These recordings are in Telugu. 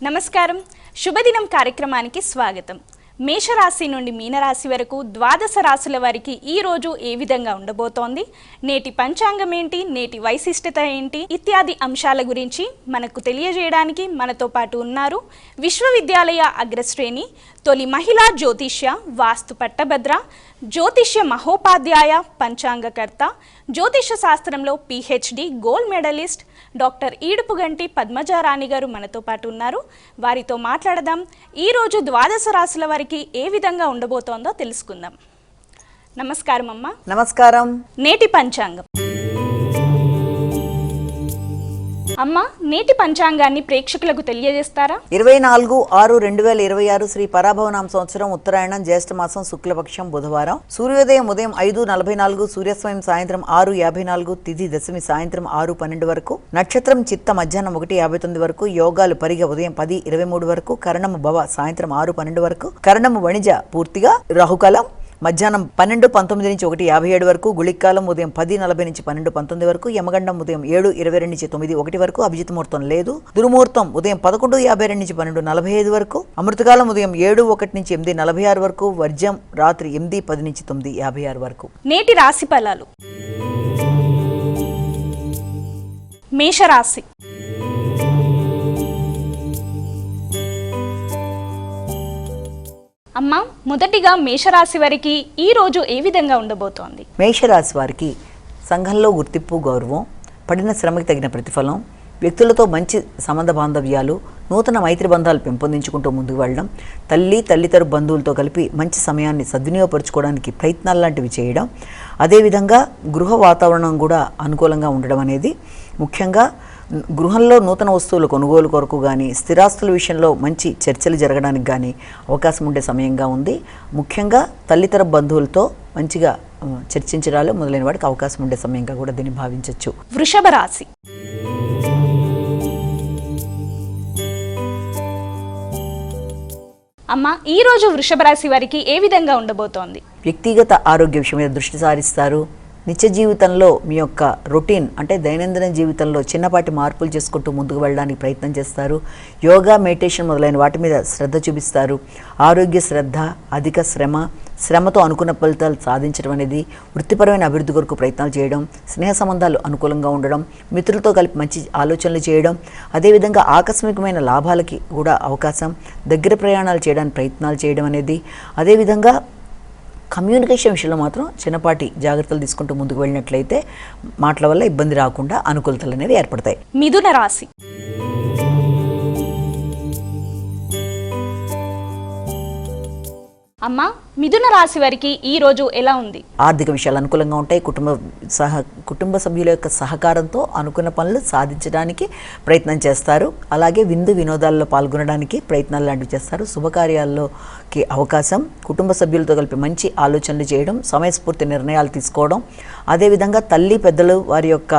నమస్కారం. శుభదినం కార్యక్రమానికి స్వాగతం. మేషరాశి నుండి మీనరాశి వరకు ద్వాదశ రాశుల వారికి ఈ రోజు ఏ విధంగా ఉండబోతోంది, నేటి పంచాంగం ఏంటి, నేటి వైశిష్టత ఏంటి ఇత్యాది అంశాల గురించి మనకు తెలియజేయడానికి మనతో పాటు ఉన్నారు విశ్వవిద్యాలయ అగ్రశ్రేణి తొలి మహిళా జ్యోతిష్య వాస్తు పట్టభద్ర జ్యోతిష్య మహోపాధ్యాయ పంచాంగకర్త జ్యోతిష శాస్త్రంలో PhD gold medalist doctor Edupuganti Padmaja Rani గారు మనతో పాటు ఉన్నారు. వారితో మాట్లాడదాం. ఈరోజు ద్వాదశ రాశుల వారికి ఏ విధంగా ఉండబోతోందో తెలుసుకుందాం. నమస్కారం అమ్మ. నమస్కారం. నేటి పంచాంగం అమ్మ, నేటి పంచాంగాన్ని ప్రేక్షకులకు తెలియజేస్తారా? 24/6/2026 శ్రీ పరాభవనామ సంవత్సరం ఉత్తరాయణం జ్యేష్ఠ మాసం శుక్లపక్షం బుధవారం. సూర్యోదయం ఉదయం 5:44, సూర్యాస్తమయం సాయంత్రం 6:54, తిథి దశమి సాయంత్రం 6:12 వరకు, నక్షత్రం చిత్త మధ్యాహ్నం 1:59 వరకు, యోగాలు పరిగ ఉదయం 10:23 వరకు, కరణము భవ సాయంత్రం 6:12 వరకు, కరణము వణిజ పూర్తిగా, రాహుకాలం మధ్యాహ్నం 12:19 నుంచి 1:57 వరకు, గుళికాలం ఉదయం 10:40 నుంచి 12:19 వరకు, యమగండం ఉదయం 7:22 నుంచి 9:01 వరకు, అభిజిత్ ముహూర్తం లేదు. దుర్ముహూర్తం ఉదయం 11:52 నుంచి 12:45 వరకు, అమృతకాలం ఉదయం 7:01 నుంచి 8:46 వరకు, వర్జ్యం రాత్రి 8:10 నుంచి 9:56 వరకు. నేటి రాశి ఫలాలు. మేషరాశి. అమ్మ, మొదటిగా మేషరాశి వారికి ఈ రోజు ఏ విధంగా ఉండబోతోంది? మేషరాశి వారికి సంఘంలో గుర్తింపు, గౌరవం, పడిన శ్రమకి తగిన ప్రతిఫలం, వ్యక్తులతో మంచి సంబంధ బాంధవ్యాలు, నూతన మైత్రి బంధాలు పెంపొందించుకుంటూ ముందుకు వెళ్ళడం, తల్లితరు బంధువులతో కలిపి మంచి సమయాన్ని సద్వినియోగపరచుకోవడానికి ప్రయత్నాలు లాంటివి చేయడం, అదేవిధంగా గృహ వాతావరణం కూడా అనుకూలంగా ఉండడం అనేది, ముఖ్యంగా గృహంలో నూతన వస్తువుల కొనుగోలు కొరకు కానీ స్థిరాస్తుల విషయంలో మంచి చర్చలు జరగడానికి కానీ అవకాశం ఉండే సమయంగా ఉంది. ముఖ్యంగా తల్లితర బంధువులతో మంచిగా చర్చించడాలు మొదలైన వాటికి అవకాశం ఉండే సమయంగా కూడా దీన్ని భావించవచ్చు. వృషభ రాశి. అమ్మ, ఈ రోజు వృషభ రాశి వారికి ఏ విధంగా ఉండబోతోంది? వ్యక్తిగత ఆరోగ్య విషయం మీద దృష్టి సారిస్తారు. నిత్య జీవితంలో మీ యొక్క రొటీన్ అంటే దైనందిన జీవితంలో చిన్నపాటి మార్పులు చేసుకుంటూ ముందుకు వెళ్ళడానికి ప్రయత్నం చేస్తారు. యోగా, మెడిటేషన్ మొదలైన వాటి మీద శ్రద్ధ చూపిస్తారు. ఆరోగ్య శ్రద్ధ, అధిక శ్రమతో అనుకున్న ఫలితాలు సాధించడం అనేది, వృత్తిపరమైన అభివృద్ధి కొరకు ప్రయత్నాలు చేయడం, స్నేహ సంబంధాలు అనుకూలంగా ఉండడం, మిత్రులతో కలిపి మంచి ఆలోచనలు చేయడం, అదేవిధంగా ఆకస్మికమైన లాభాలకి కూడా అవకాశం, దగ్గర ప్రయాణాలు చేయడానికి ప్రయత్నాలు చేయడం అనేది, అదేవిధంగా కమ్యూనికేషన్ విషయంలో మాత్రం చిన్నపాటి జాగ్రత్తలు తీసుకుంటూ ముందుకు వెళ్ళినట్లయితే మాటల వల్ల ఇబ్బంది రాకుండా అనుకూలతలు అనేవి ఏర్పడతాయి. మిథున రాశి. అమ్మ, మిథున రాశి వారికి ఈ రోజు ఎలా ఉంది? ఆర్థిక విషయాలు అనుకూలంగా ఉంటాయి. కుటుంబ సభ్యుల యొక్క సహకారంతో అనుకున్న పనులు సాధించడానికి ప్రయత్నం చేస్తారు. అలాగే విందు వినోదాల్లో పాల్గొనడానికి ప్రయత్నాలు లాంటివి చేస్తారు. శుభకార్యాల్లోకి అవకాశం, కుటుంబ సభ్యులతో కలిపి మంచి ఆలోచనలు చేయడం, సమయస్ఫూర్తి నిర్ణయాలు తీసుకోవడం, అదేవిధంగా తల్లి పెద్దలు వారి యొక్క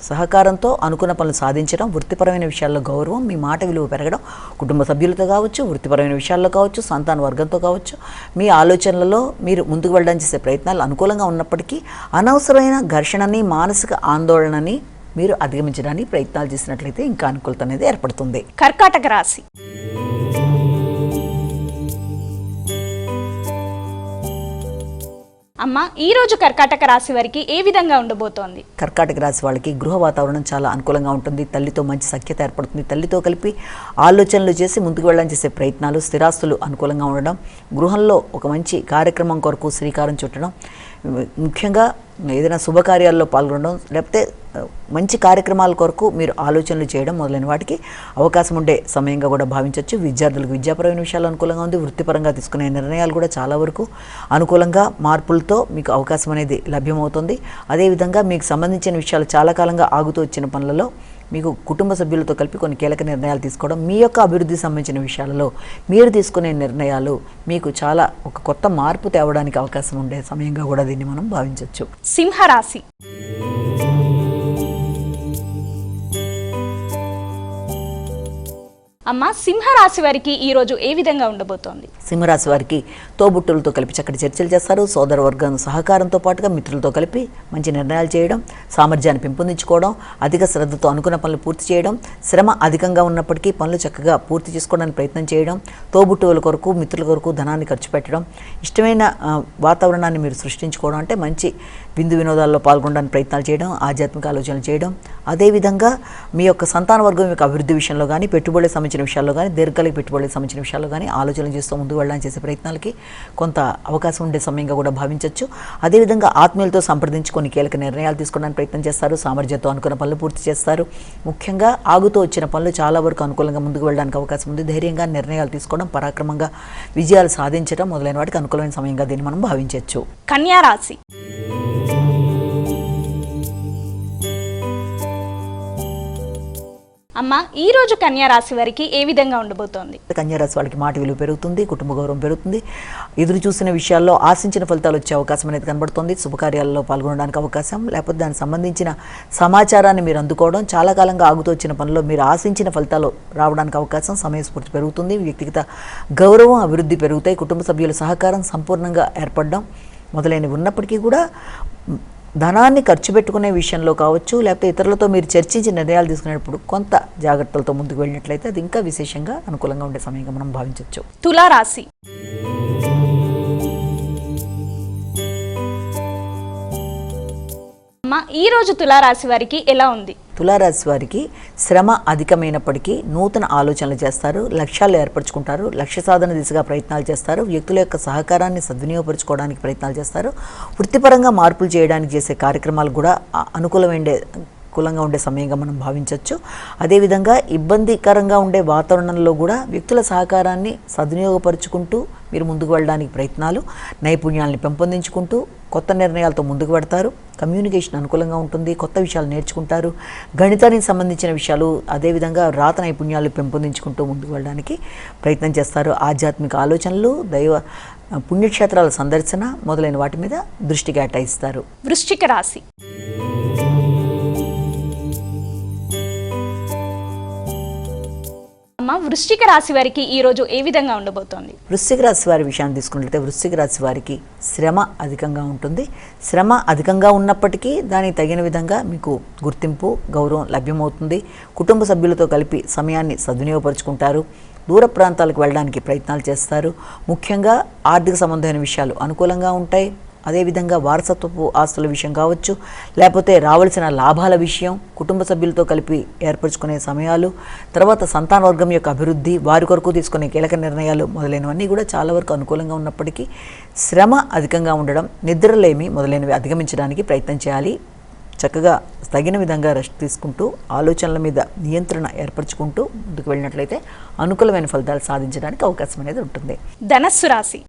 సహకారంతో అనుకున్న పనులు సాధించడం, వృత్తిపరమైన విషయాల్లో గౌరవం, మీ మాట విలువ పెరగడం, కుటుంబ సభ్యులతో కావచ్చు, వృత్తిపరమైన విషయాల్లో కావచ్చు, సంతాన వర్గంతో కావచ్చు, మీ ఆలోచనలలో మీరు ముందుకు వెళ్ళడానికి చేసే ప్రయత్నాలు అనుకూలంగా ఉన్నప్పటికీ అనవసరమైన ఘర్షణని, మానసిక ఆందోళనని మీరు అధిగమించడానికి ప్రయత్నాలు చేసినట్లయితే ఇంకా అనుకూలత అనేది ఏర్పడుతుంది. కర్కాటక రాశి. అమ్మ, ఈ రోజు కర్కాటక రాశి వారికి ఏ విధంగా ఉండబోతోంది? కర్కాటక రాశి వాళ్ళకి గృహ వాతావరణం చాలా అనుకూలంగా ఉంటుంది. తల్లితో మంచి సఖ్యత ఏర్పడుతుంది. తల్లితో కలిపి ఆలోచనలు చేసి ముందుకు వెళ్ళడానికి చేసే ప్రయత్నాలు, స్థిరాస్తులు అనుకూలంగా ఉండడం, గృహంలో ఒక మంచి కార్యక్రమం కొరకు శ్రీకారం చుట్టడం, ముఖ్యంగా ఏదైనా శుభకార్యాల్లో పాల్గొనడం, లేకపోతే మంచి కార్యక్రమాల కొరకు మీరు ఆలోచనలు చేయడం మొదలైన వాటికి అవకాశం ఉండే సమయంగా కూడా భావించవచ్చు. విద్యార్థులకు విద్యాపరమైన విషయాలు అనుకూలంగా ఉంది. వృత్తిపరంగా తీసుకునే నిర్ణయాలు కూడా చాలా వరకు అనుకూలంగా మార్పులతో మీకు అవకాశం అనేది లభ్యమవుతుంది. అదేవిధంగా మీకు సంబంధించిన విషయాలు చాలా కాలంగా ఆగుతూ వచ్చిన పనులలో మీకు కుటుంబ సభ్యులతో కలిపి కొన్ని కీలక నిర్ణయాలు తీసుకోవడం, మీ యొక్క అభివృద్ధికి సంబంధించిన విషయాలలో మీరు తీసుకునే నిర్ణయాలు మీకు చాలా ఒక కొత్త మార్పు తేవడానికి అవకాశం ఉండే సమయంగా కూడా దీన్ని మనం భావించవచ్చు. సింహరాశి. అమ్మ సింహరాశి వారికి ఈ రోజు ఏ విధంగా ఉండబోతోంది? సింహరాశి వారికి తోబుట్టులతో కలిపి చక్కటి చర్చలు చేస్తారు. సోదర వర్గం సహకారంతో పాటుగా మిత్రులతో కలిపి మంచి నిర్ణయాలు చేయడం, సామర్థ్యాన్ని పెంపొందించుకోవడం, అధిక శ్రద్ధతో అనుకున్న పనులు పూర్తి చేయడం, శ్రమ అధికంగా ఉన్నప్పటికీ పనులు చక్కగా పూర్తి చేసుకోవడానికి ప్రయత్నం చేయడం, తోబుట్టువుల కొరకు మిత్రుల కొరకు ధనాన్ని ఖర్చు పెట్టడం, ఇష్టమైన వాతావరణాన్ని మీరు సృష్టించుకోవడం, అంటే మంచి విందు వినోదాల్లో పాల్గొనడానికి ప్రయత్నాలు చేయడం, ఆధ్యాత్మిక ఆలోచనలు చేయడం, అదేవిధంగా మీ యొక్క సంతాన వర్గం యొక్క అభివృద్ధి విషయంలో కానీ, పెట్టుబడులకు సంబంధించిన విషయాల్లో కానీ, దీర్ఘకాలిక పెట్టుబడులకు సంబంధించిన విషయాల్లో కానీ ఆలోచనలు చేస్తూ ముందుకు వెళ్ళడానికి చేసే ప్రయత్నాలకి కొంత అవకాశం ఉండే సమయంగా కూడా భావించవచ్చు. అదేవిధంగా ఆత్మీయులతో సంప్రదించుకొని కీలక నిర్ణయాలు తీసుకోవడానికి ప్రయత్నం చేస్తారు. సామర్థ్యంతో అనుకున్న పనులు పూర్తి చేస్తారు. ముఖ్యంగా ఆగుతూ వచ్చిన పనులు చాలా వరకు అనుకూలంగా ముందుకు వెళ్ళడానికి అవకాశం ఉంది. ధైర్యంగా నిర్ణయాలు తీసుకోవడం, పరాక్రమంగా విజయాలు సాధించడం మొదలైన వాటికి అనుకూలమైన సమయంగా దీన్ని మనం భావించవచ్చు. కన్యా రాశి. అమ్మ ఈ రోజు కన్యా రాశి వారికి ఏ విధంగా ఉండబోతోంది? కన్యా రాశి వాళ్ళకి మాట విలువ పెరుగుతుంది, కుటుంబ గౌరవం పెరుగుతుంది, ఎదురు చూసిన విషయాల్లో ఆశించిన ఫలితాలు వచ్చే అవకాశం అనేది కనబడుతుంది. శుభకార్యాల్లో పాల్గొనడానికి అవకాశం, లేకపోతే దానికి సంబంధించిన సమాచారాన్ని మీరు అందుకోవడం, చాలా కాలంగా ఆగుతూ వచ్చిన పనిలో మీరు ఆశించిన ఫలితాలు రావడానికి అవకాశం, సమయస్ఫూర్తి పెరుగుతుంది, వ్యక్తిగత గౌరవం అభివృద్ధి పెరుగుతాయి, కుటుంబ సభ్యుల సహకారం సంపూర్ణంగా ఏర్పడడం మొదలైనవి ఉన్నప్పటికీ కూడా ధనాన్ని ఖర్చు పెట్టుకునే విషయంలో కావచ్చు, లేకపోతే ఇతరులతో మీరు చర్చించి నిర్ణయాలు తీసుకునేటప్పుడు కొంత జాగ్రత్తలతో ముందుకు వెళ్ళినట్లయితే అది ఇంకా విశేషంగా అనుకూలంగా ఉండే సమయంగా మనం భావించవచ్చు. తులారాశి. అమ్మ ఈ రోజు తులారాశి వారికి ఎలా ఉంది? తులారాశి వారికి శ్రమ అధికమైనప్పటికీ నూతన ఆలోచనలు చేస్తారు, లక్ష్యాలు ఏర్పరచుకుంటారు, లక్ష్య సాధన దిశగా ప్రయత్నాలు చేస్తారు, వ్యక్తుల యొక్క సహకారాన్ని సద్వినియోగపరచుకోవడానికి ప్రయత్నాలు చేస్తారు, వృత్తిపరంగా మార్పులు చేయడానికి చేసే కార్యక్రమాలు కూడా అనుకూలంగా ఉండే సమయంగా మనం భావించవచ్చు. అదేవిధంగా ఇబ్బందికరంగా ఉండే వాతావరణంలో కూడా వ్యక్తుల సహకారాన్ని సద్వినియోగపరుచుకుంటూ మీరు ముందుకు వెళ్ళడానికి ప్రయత్నాలు, నైపుణ్యాలను పెంపొందించుకుంటూ కొత్త నిర్ణయాలతో ముందుకు పెడతారు. కమ్యూనికేషన్ అనుకూలంగా ఉంటుంది, కొత్త విషయాలు నేర్చుకుంటారు, గణితానికి సంబంధించిన విషయాలు, అదేవిధంగా రాత నైపుణ్యాలు పెంపొందించుకుంటూ ముందుకు వెళ్ళడానికి ప్రయత్నం చేస్తారు. ఆధ్యాత్మిక ఆలోచనలు, దైవ పుణ్యక్షేత్రాల సందర్శన మొదలైన వాటి మీద దృష్టి కేటాయిస్తారు. వృశ్చిక రాశి. అమ్మ వృశ్చిక రాశి వారికి ఈ రోజు ఏ విధంగా ఉండబోతోంది? వృశ్చిక రాశి వారి విషయాన్ని తీసుకున్నట్లయితే వృశ్చిక రాశి వారికి శ్రమ అధికంగా ఉంటుంది. శ్రమ అధికంగా ఉన్నప్పటికీ దానికి తగిన విధంగా మీకు గుర్తింపు, గౌరవం లభ్యమవుతుంది. కుటుంబ సభ్యులతో కలిపి సమయాన్ని సద్వినియోగపరుచుకుంటారు, దూర ప్రాంతాలకు వెళ్ళడానికి ప్రయత్నాలు చేస్తారు. ముఖ్యంగా ఆర్థిక సంబంధమైన విషయాలు అనుకూలంగా ఉంటాయి. అదేవిధంగా వారసత్వపు ఆస్తుల విషయం కావచ్చు, లేకపోతే రావాల్సిన లాభాల విషయం, కుటుంబ సభ్యులతో కలిపి ఏర్పరచుకునే సమయాలు, తర్వాత సంతాన వర్గం యొక్క అభివృద్ధి, వారి కొరకు తీసుకునే కీలక నిర్ణయాలు మొదలైనవన్నీ కూడా చాలా వరకు అనుకూలంగా ఉన్నప్పటికీ శ్రమ అధికంగా ఉండడం, నిద్రలేమి మొదలైనవి అధిగమించడానికి ప్రయత్నం చేయాలి. చక్కగా తగిన విధంగా రెస్ట్ తీసుకుంటూ ఆలోచనల మీద నియంత్రణ ఏర్పరచుకుంటూ ముందుకు వెళ్ళినట్లయితే అనుకూలమైన ఫలితాలు సాధించడానికి అవకాశం అనేది ఉంటుంది. ధనస్సు రాశి.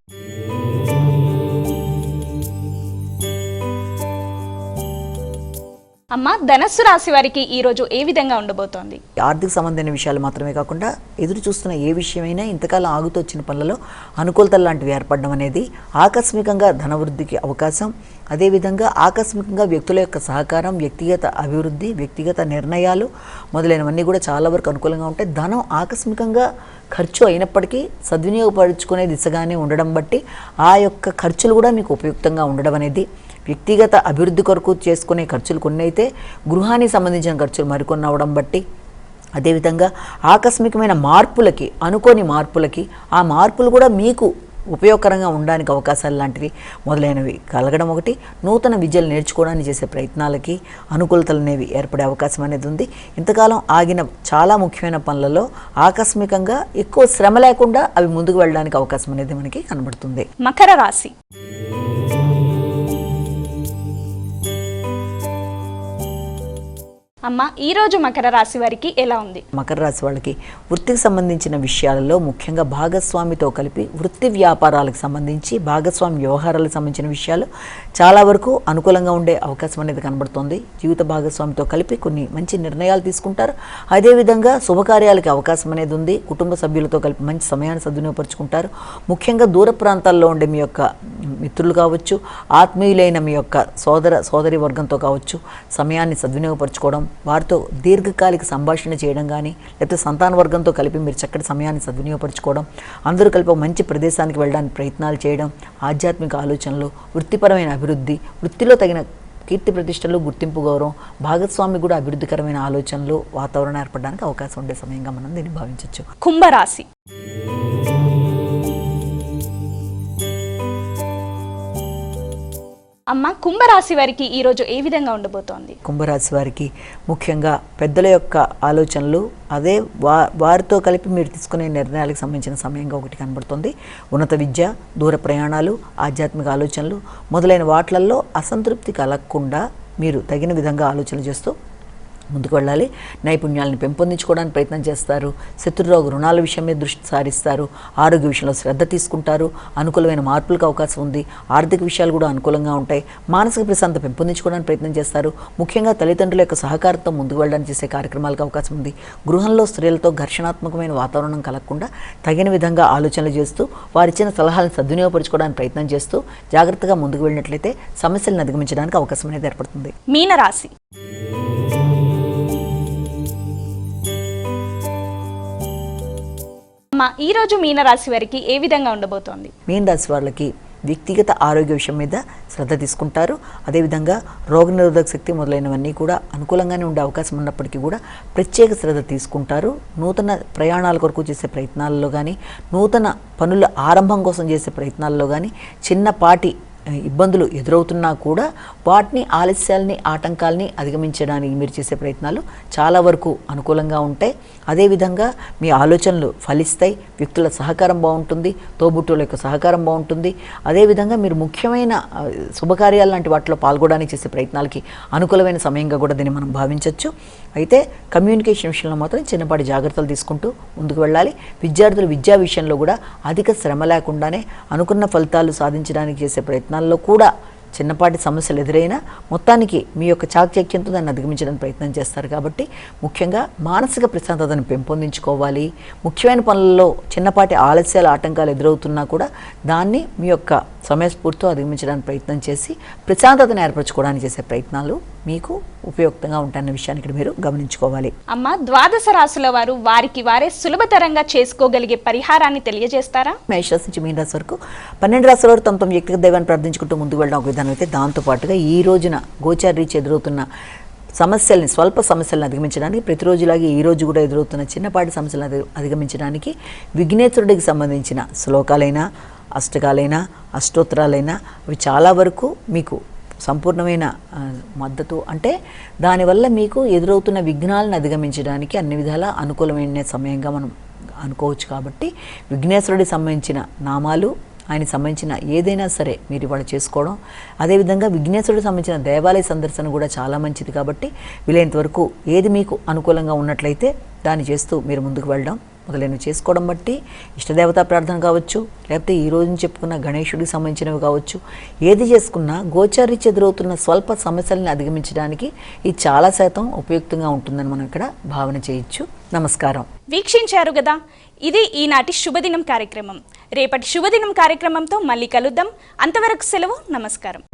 అమ్మ ధనస్సు రాశి వారికి ఈ రోజు ఏ విధంగా ఉండబోతోంది? ఆర్థిక సంబంధమైన విషయాలు మాత్రమే కాకుండా ఎదురు చూస్తున్న ఏ విషయమైనా ఇంతకాలం ఆగుతూ వచ్చిన పనులలో అనుకూలతలు లాంటివి ఏర్పడడం అనేది, ఆకస్మికంగా ధనవృద్ధికి అవకాశం, అదేవిధంగా ఆకస్మికంగా వ్యక్తుల యొక్క సహకారం, వ్యక్తిగత అభివృద్ధి, వ్యక్తిగత నిర్ణయాలు మొదలైనవన్నీ కూడా చాలా వరకు అనుకూలంగా ఉంటాయి. ధనం ఆకస్మికంగా ఖర్చు అయినప్పటికీ సద్వినియోగపరుచుకునే దిశగానే ఉండడం బట్టి ఆ యొక్క ఖర్చులు కూడా మీకు ఉపయుక్తంగా ఉండడం అనేది, వ్యక్తిగత అభివృద్ధి కొరకు చేసుకునే ఖర్చులు కొన్ని అయితే గృహానికి సంబంధించిన ఖర్చులు మరికొన్ని అవడం బట్టి, అదేవిధంగా ఆకస్మికమైన మార్పులకి, అనుకోని మార్పులకి, ఆ మార్పులు కూడా మీకు ఉపయోగకరంగా ఉండడానికి అవకాశాలు లాంటివి మొదలైనవి కలగడం ఒకటి, నూతన విద్యలు నేర్చుకోవడానికి చేసే ప్రయత్నాలకి అనుకూలతలు అనేవి ఏర్పడే అవకాశం అనేది ఉంది. ఇంతకాలం ఆగిన చాలా ముఖ్యమైన పనులలో ఆకస్మికంగా ఎక్కువ శ్రమ లేకుండా అవి ముందుకు వెళ్ళడానికి అవకాశం అనేది మనకి కనబడుతుంది. మకర రాశి. అమ్మ ఈ రోజు మకర రాశి వారికి ఎలా ఉంది? మకర రాశి వాళ్ళకి వృత్తికి సంబంధించిన విషయాలలో ముఖ్యంగా భాగస్వామితో కలిపి వృత్తి వ్యాపారాలకు సంబంధించి, భాగస్వామి వ్యవహారాలకు సంబంధించిన విషయాలు చాలా వరకు అనుకూలంగా ఉండే అవకాశం అనేది కనబడుతుంది. జీవిత భాగస్వామితో కలిపి కొన్ని మంచి నిర్ణయాలు తీసుకుంటారు. అదేవిధంగా శుభకార్యాలకి అవకాశం అనేది ఉంది. కుటుంబ సభ్యులతో కలిపి మంచి సమయాన్ని సద్వినియోగపరుచుకుంటారు. ముఖ్యంగా దూర ప్రాంతాల్లో ఉండే మీ యొక్క మిత్రులు కావచ్చు, ఆత్మీయులైన మీ యొక్క సోదరి వర్గంతో కావచ్చు సమయాన్ని సద్వినియోగపరచుకోవడం, వారితో దీర్ఘకాలిక సంభాషణ చేయడం కానీ, లేకపోతే సంతాన వర్గంతో కలిపి మీరు చక్కటి సమయాన్ని సద్వినియోగపరచుకోవడం, అందరూ కలిపి ఒక మంచి ప్రదేశానికి వెళ్ళడానికి ప్రయత్నాలు చేయడం, ఆధ్యాత్మిక ఆలోచనలు, వృత్తిపరమైన అభివృద్ధి, వృత్తిలో తగిన కీర్తి ప్రతిష్టలు, గుర్తింపు, గౌరవం, భాగస్వామి కూడా అభివృద్ధికరమైన ఆలోచనలు, వాతావరణం ఏర్పడడానికి అవకాశం ఉండే సమయంగా మనం దీన్ని భావించవచ్చు. కుంభరాశి. అమ్మ, కుంభరాశి వారికి ఈరోజు ఏ విధంగా ఉండబోతోంది? కుంభరాశి వారికి ముఖ్యంగా పెద్దల యొక్క ఆలోచనలు, అదే వారితో కలిపి మీరు తీసుకునే నిర్ణయాలకు సంబంధించిన సమయంగా ఒకటి కనబడుతుంది. ఉన్నత విద్య, దూర ప్రయాణాలు, ఆధ్యాత్మిక ఆలోచనలు మొదలైన వాటిల్లో అసంతృప్తి కలగకుండా మీరు తగిన విధంగా ఆలోచనలు చేస్తూ ముందుకు వెళ్ళాలి. నైపుణ్యాలను పెంపొందించుకోవడానికి ప్రయత్నం చేస్తారు. శత్రురోగ రుణాల విషయం మీద దృష్టి సారిస్తారు. ఆరోగ్య విషయంలో శ్రద్ధ తీసుకుంటారు. అనుకూలమైన మార్పులకు అవకాశం ఉంది. ఆర్థిక విషయాలు కూడా అనుకూలంగా ఉంటాయి. మానసిక ప్రశాంతత పెంపొందించుకోవడానికి ప్రయత్నం చేస్తారు. ముఖ్యంగా తల్లిదండ్రుల యొక్క సహకారంతో ముందుకు వెళ్ళడానికి చేసే కార్యక్రమాలకు అవకాశం ఉంది. గృహంలో స్త్రీలతో ఘర్షణాత్మకమైన వాతావరణం కలగకుండా తగిన విధంగా ఆలోచనలు చేస్తూ వారిచ్చిన సలహాలను సద్వినియోగపరచుకోవడానికి ప్రయత్నం చేస్తూ జాగ్రత్తగా ముందుకు వెళ్ళినట్లయితే సమస్యలను అధిగమించడానికి అవకాశం అనేది ఏర్పడుతుంది. మీనరాశి. ఈ రోజు మీనరాశి వారికి ఏ విధంగా ఉండబోతోంది? మీనరాశి వాళ్ళకి వ్యక్తిగత ఆరోగ్య విషయం మీద శ్రద్ధ తీసుకుంటారు. అదేవిధంగా రోగనిరోధక శక్తి మొదలైనవన్నీ కూడా అనుకూలంగానే ఉండే అవకాశం ఉన్నప్పటికీ కూడా ప్రత్యేక శ్రద్ధ తీసుకుంటారు. నూతన ప్రయాణాల కొరకు చేసే ప్రయత్నాల్లో కానీ, నూతన పనుల ఆరంభం కోసం చేసే ప్రయత్నాల్లో కానీ చిన్నపాటి ఇబ్బందులు ఎదురవుతున్నా కూడా వాటిని, ఆలస్యాలని, ఆటంకాలని అధిగమించడానికి మీరు చేసే ప్రయత్నాలు చాలా వరకు అనుకూలంగా ఉంటాయి. అదేవిధంగా మీ ఆలోచనలు ఫలిస్తాయి. వ్యక్తుల సహకారం బాగుంటుంది. తోబుట్టువుల యొక్క సహకారం బాగుంటుంది. అదేవిధంగా మీరు ముఖ్యమైన శుభకార్యాలు లాంటి వాటిలో పాల్గొనడానికి చేసే ప్రయత్నాలకి అనుకూలమైన సమయంగా కూడా దీన్ని మనం భావించవచ్చు. అయితే కమ్యూనికేషన్ విషయంలో మాత్రం చిన్నపాటి జాగ్రత్తలు తీసుకుంటూ ముందుకు వెళ్ళాలి. విద్యార్థులు విద్యా విషయంలో కూడా అధిక శ్రమ లేకుండానే అనుకున్న ఫలితాలు సాధించడానికి చేసే ప్రయత్నాల్లో కూడా చిన్నపాటి సమస్యలు ఎదురైనా మొత్తానికి మీ యొక్క చాకచక్యంతో దాన్ని అధిగమించడానికి ప్రయత్నం చేస్తారు. కాబట్టి ముఖ్యంగా మానసిక ప్రశాంతతను పెంపొందించుకోవాలి. ముఖ్యమైన పనుల్లో చిన్నపాటి ఆలస్యాలు, ఆటంకాలు ఎదురవుతున్నా కూడా దాన్ని మీ యొక్క సమయస్ఫూర్తితో అధిగమించడానికి ప్రయత్నం చేసి ప్రశాంతతను ఏర్పరచుకోవడానికి చేసే ప్రయత్నాలు మీకు ఉపయుక్తంగా ఉంటాయన్న విషయాన్ని ఇక్కడ మీరు గమనించుకోవాలి. అమ్మ, ద్వాదశ రాశుల వారు వారికి వారే సులభతరంగా చేసుకోగలిగే పరిహారాన్ని తెలియజేస్తారా? మేషరాశి నుంచి మీన రాశి వరకు 12 రాశుల వారు తమ వ్యక్తిగత దైవాన్ని ప్రార్థించుకుంటూ ముందుకు వెళ్ళడం ఒక విధానం అయితే, దాంతోపాటుగా ఈ రోజున గోచార రీత్యా ఎదురవుతున్న సమస్యల్ని, స్వల్ప సమస్యలను అధిగమించడానికి, ప్రతిరోజులాగే ఈ రోజు కూడా ఎదురవుతున్న చిన్నపాటి సమస్యలను అధిగమించడానికి విఘ్నేశ్వరుడికి సంబంధించిన శ్లోకాలైనా, అష్టకాలైనా, అష్టోత్తరాలైనా అవి చాలా వరకు మీకు సంపూర్ణమైన మద్దతు, అంటే దానివల్ల మీకు ఎదురవుతున్న విఘ్నాలను అధిగమించడానికి అన్ని విధాలా అనుకూలమైన సమయంగా మనం అనుకోవచ్చు. కాబట్టి విఘ్నేశ్వరుడికి సంబంధించిన నామాలు, ఆయనకి సంబంధించిన ఏదైనా సరే మీరు ఇవాళ చేసుకోవడం, అదేవిధంగా విఘ్నేశ్వరుడికి సంబంధించిన దేవాలయ సందర్శన కూడా చాలా మంచిది. కాబట్టి వీలైనంత వరకు ఏది మీకు అనుకూలంగా ఉన్నట్లయితే దాన్ని చేస్తూ మీరు ముందుకు వెళ్ళడం మొదలైనవి చేసుకోవడం బట్టి ఇష్టదేవతా ప్రార్థన కావచ్చు, లేకపోతే ఈ రోజున చెప్పుకున్న గణేశుడికి సంబంధించినవి కావచ్చు, ఏది చేసుకున్నా గోచారీత్యా ఎదురవుతున్న స్వల్ప సమస్యలను అధిగమించడానికి ఇది చాలా శాతం ఉపయుక్తంగా ఉంటుందని మనం ఇక్కడ భావన చేయొచ్చు. నమస్కారం. వీక్షించారు కదా, ఇది ఈనాటి శుభదినం కార్యక్రమం. రేపటి శుభదినం కార్యక్రమంతో మళ్ళీ కలుద్దాం. అంతవరకు సెలవు. నమస్కారం.